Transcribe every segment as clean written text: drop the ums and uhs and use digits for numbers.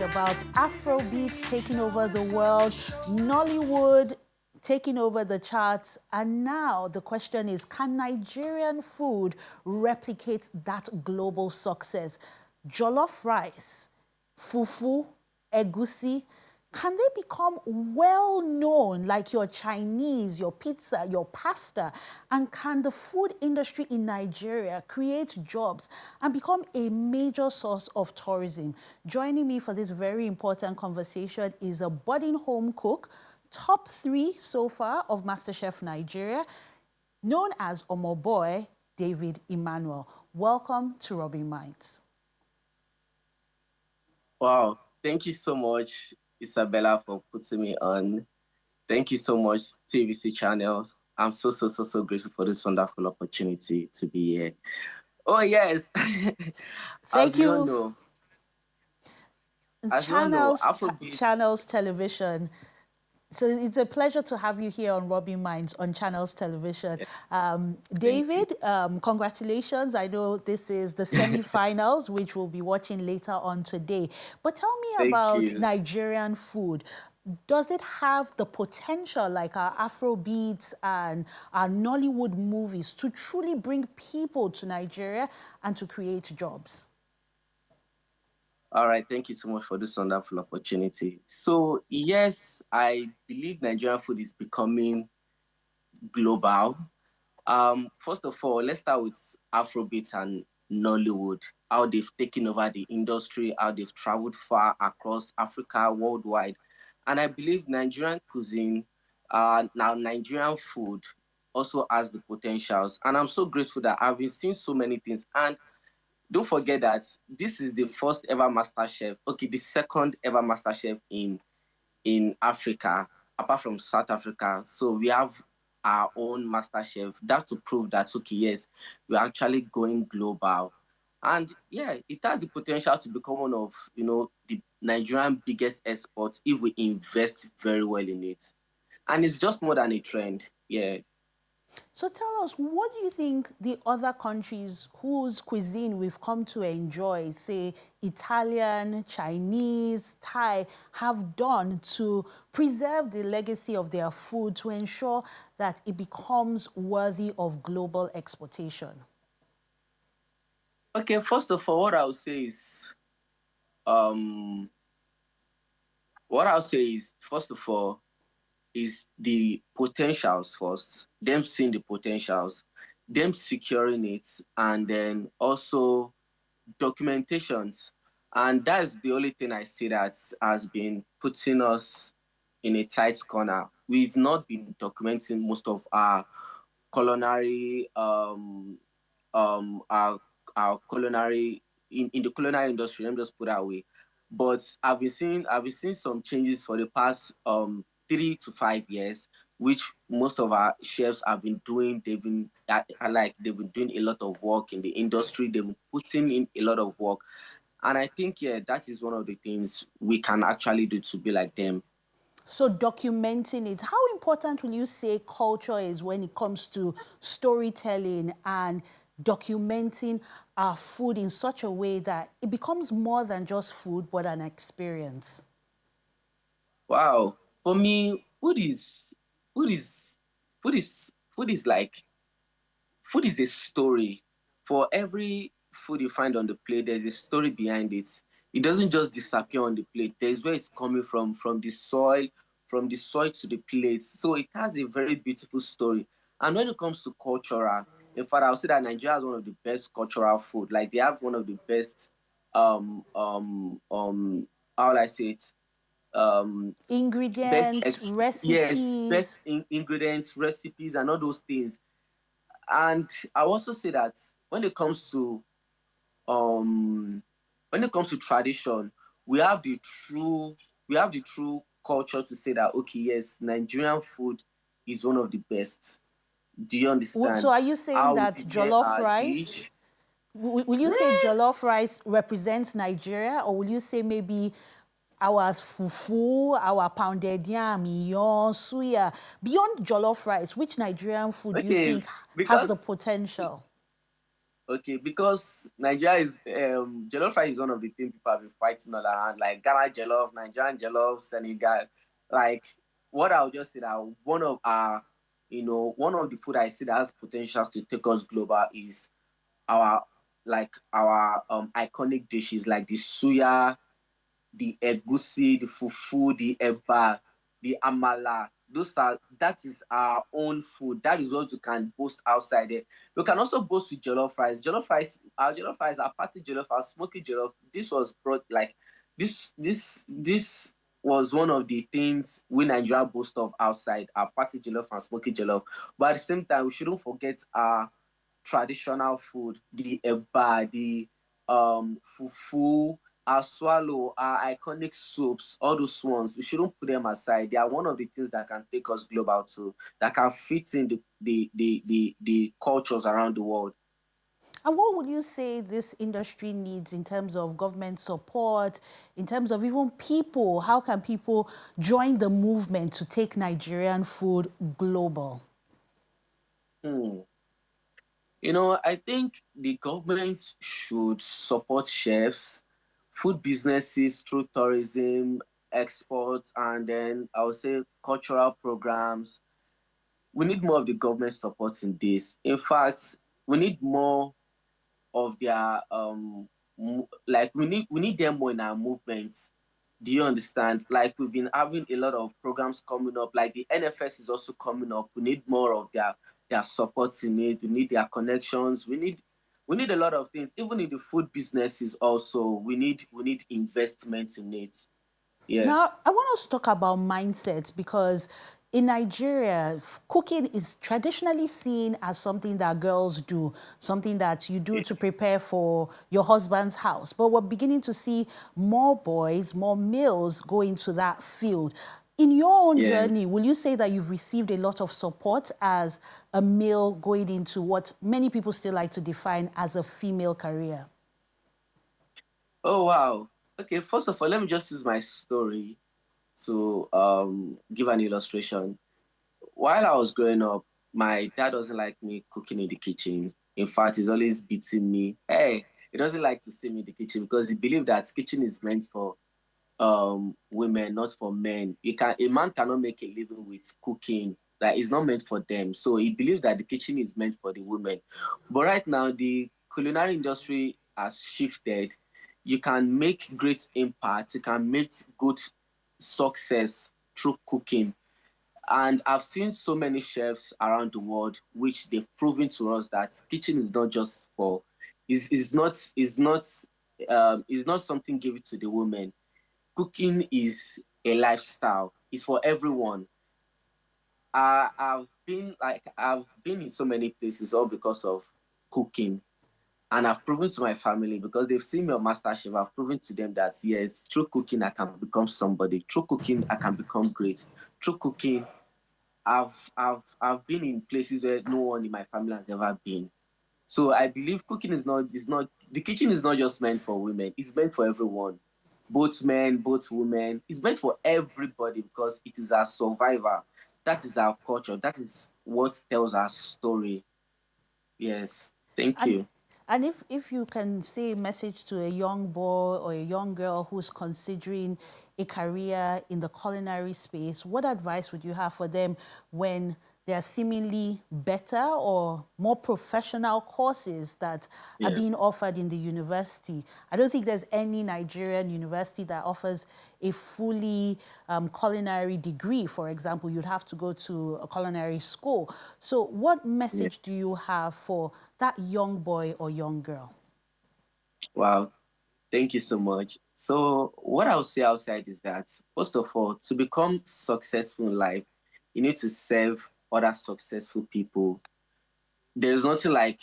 heard about Afrobeat taking over the world, Nollywood taking over the charts, and now the question is, can Nigerian food replicate that global success? Jollof rice, fufu, egusi, can they become well known like your Chinese, your pizza, your pasta? And can the food industry in Nigeria create jobs and become a major source of tourism? Joining me for this very important conversation is a budding home cook, top 3 so far of MasterChef Nigeria, known as Omoboy, David Emmanuel. Welcome to Rubbin Minds. Wow, thank you so much, Isabella, for putting me on. Thank you so much, TVC channels. I'm so grateful for this wonderful opportunity to be here. Oh yes, as Thank we all you. know, Afrobeat. Channels Television. So it's a pleasure to have you here on Rubbin Minds on Channels Television. David, congratulations. I know this is the semi-finals, which we'll be watching later on today. But tell me Thank about you. Nigerian food. Does it have the potential, like our Afrobeats and our Nollywood movies, to truly bring people to Nigeria and to create jobs? All right, thank you so much for this wonderful opportunity. So yes, I believe Nigerian food is becoming global. First of all, let's start with Afrobeat and Nollywood, how they've taken over the industry, how they've traveled far across Africa, worldwide. And I believe Nigerian cuisine, now Nigerian food, also has the potentials. And I'm so grateful that I've been seeing so many things. And don't forget that this is the first ever master chef, okay, the second ever master chef in Africa, apart from South Africa. So we have our own master chef. That's to prove that, okay, yes, we're actually going global. And yeah, it has the potential to become one of, the Nigerian biggest exports if we invest very well in it. And it's just more than a trend. Yeah. So tell us, what do you think the other countries whose cuisine we've come to enjoy, say Italian, Chinese, Thai, have done to preserve the legacy of their food to ensure that it becomes worthy of global exportation? Okay, first of all, um, what I'll say is, first of all, is the potentials first, them seeing the potentials, them securing it, and then also documentations. And that's the only thing I see that has been putting us in a tight corner. We've not been documenting most of our culinary our culinary in the culinary industry, let me just put that way. But I've been seeing some changes for the past 3 to 5 years, which most of our chefs have been doing. They've been doing a lot of work in the industry. They've been putting in a lot of work. And I think, yeah, that is one of the things we can actually do to be like them. So documenting it, how important will you say culture is when it comes to storytelling and documenting our food in such a way that it becomes more than just food, but an experience? Wow. For me, food is like food is a story. For every food you find on the plate, there's a story behind it. It doesn't just disappear on the plate. There's where it's coming from the soil to the plate. So it has a very beautiful story. And when it comes to cultural, in fact, I would say that Nigeria has one of the best cultural food. Like they have one of the best how will I say it? Best Ingredients, yes, recipes. ingredients, recipes, and all those things. And I also say that when it comes to um when it comes to tradition, we have the true we have the true culture to say that, okay, yes, Nigerian food is one of the best. Do you So understand are you saying how we that prepare jollof our rice, dish? will you say Yeah. jollof rice represents Nigeria, or will you say maybe our fufu, our pounded yam, yon, suya, beyond jollof rice, which Nigerian food do you Okay, think has the because potential? Okay, because Nigeria is jollof rice is one of the things people have been fighting all around, like Ghana jollof, Nigerian jollof, Senegal. Like what I'll just say that one of our, one of the food I see that has potential to take us global is our our iconic dishes like the suya, the egusi, the fufu, the eba, the amala. That is our own food. That is what you can boast outside there. You can also boast with jollof rice. Our jollof rice, our party jollof, our smoky jollof. This was brought like this was one of the things we Nigeria boast of outside our party jollof and smoky jollof. But at the same time, we shouldn't forget our traditional food, the eba, the fufu, our swallow, our iconic soups, all those ones, we shouldn't put them aside. They are one of the things that can take us global too, that can fit in the cultures around the world. And what would you say this industry needs in terms of government support, in terms of even people? How can people join the movement to take Nigerian food global? Hmm. I think the government should support chefs, food businesses through tourism, exports, and then I would say cultural programs. We need more of the government support in this. In fact, we need more of their like we need them more in our movements. Do you understand? Like we've been having a lot of programs coming up, like the NFS is also coming up. We need more of their support in it. We need their connections. We need a lot of things. Even in the food businesses also, we need investment in it. Yeah. Now, I want us to talk about mindset because in Nigeria, cooking is traditionally seen as something that girls do, something that you do to prepare for your husband's house. But we're beginning to see more boys, more males go into that field. In your own Yeah. journey, will you say that you've received a lot of support as a male going into what many people still like to define as a female career? Oh wow. Okay, first of all, let me just use my story to give an illustration. While I was growing up, my dad doesn't like me cooking in the kitchen. In fact, he's always beating me. Hey, he doesn't like to see me in the kitchen because he believes that kitchen is meant for women, not for men. A man cannot make a living with cooking. That is not meant for them. So he believes that the kitchen is meant for the women. But right now, the culinary industry has shifted. You can make great impact. You can make good success through cooking, and I've seen so many chefs around the world, which they've proven to us that kitchen is not just for, is not something given to the women. Cooking is a lifestyle. It's for everyone. I've been in so many places all because of cooking. And I've proven to my family because they've seen me on MasterChef. I've proven to them that yes, through cooking I can become somebody. Through cooking I can become great. Through cooking I've been in places where no one in my family has ever been. So I believe cooking is not the kitchen is not just meant for women. It's meant for everyone, both men, both women. It's meant for everybody because it is our survivor. That is our culture. That is what tells our story. Yes. Thank And you. and if you can say a message to a young boy or a young girl who's considering a career in the culinary space, what advice would you have for them when there are seemingly better or more professional courses that are Yeah. being offered in the university? I don't think there's any Nigerian university that offers a fully culinary degree. For example, you'd have to go to a culinary school. So what Yeah. message do you have for that young boy or young girl? Wow. Thank you so much. So, what I'll say outside is that, first of all, to become successful in life, you need to serve other successful people. There's nothing like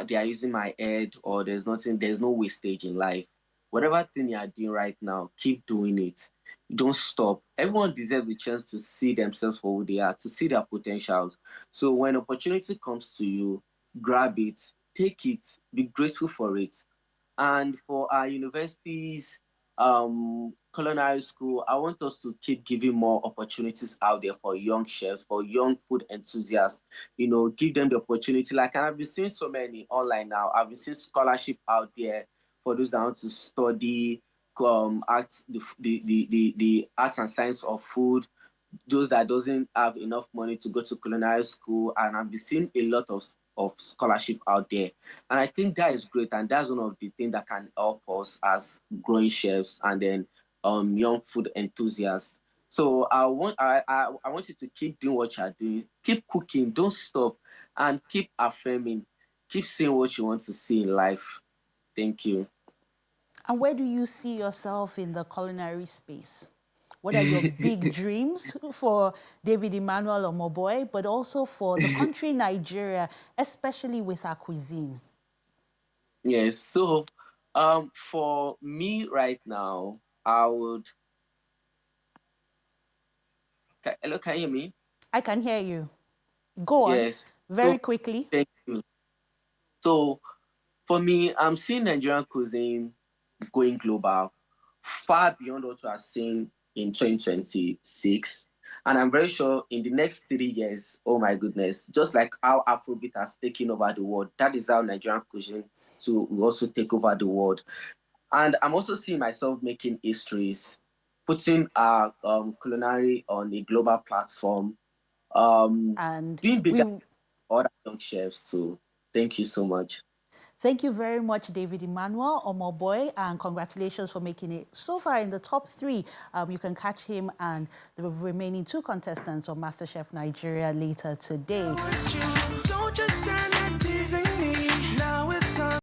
they are using my head, or there's no wastage in life. Whatever thing you are doing right now, keep doing it. Don't stop. Everyone deserves the chance to see themselves for who they are, to see their potentials. So, when opportunity comes to you, grab it, take it, be grateful for it. And for our universities, culinary school, I want us to keep giving more opportunities out there for young chefs, for young food enthusiasts. Give them the opportunity. Like, and I've been seeing so many online now. I've been seeing scholarship out there for those that want to study arts, the arts and science of food, those that doesn't have enough money to go to culinary school, and I've been seeing a lot of scholarship out there. And I think that is great, and that's one of the things that can help us as growing chefs and then young food enthusiasts. So I want you to keep doing what you're doing, keep cooking, don't stop, and keep affirming, keep saying what you want to see in life. Thank you. And where do you see yourself in the culinary space? What are your big dreams for David Emmanuel Omoboy, but also for the country Nigeria, especially with our cuisine? Yes. So, for me right now, I would. Hello, can you hear me? I can hear you. Go on Yes. So, very quickly. thank you. So, for me, I'm seeing Nigerian cuisine going global, far beyond what we are seeing in 2026. And I'm very sure in the next 3 years, oh my goodness, just like how Afrobeat has taken over the world, that is how Nigerian cuisine to will also take over the world. And I'm also seeing myself making histories, putting our culinary on a global platform, And doing bigger we other young chefs too. Thank you so much. thank you very much, David Emmanuel Omoboy, and congratulations for making it so far in the top three. You can catch him and the remaining two contestants on MasterChef Nigeria later today.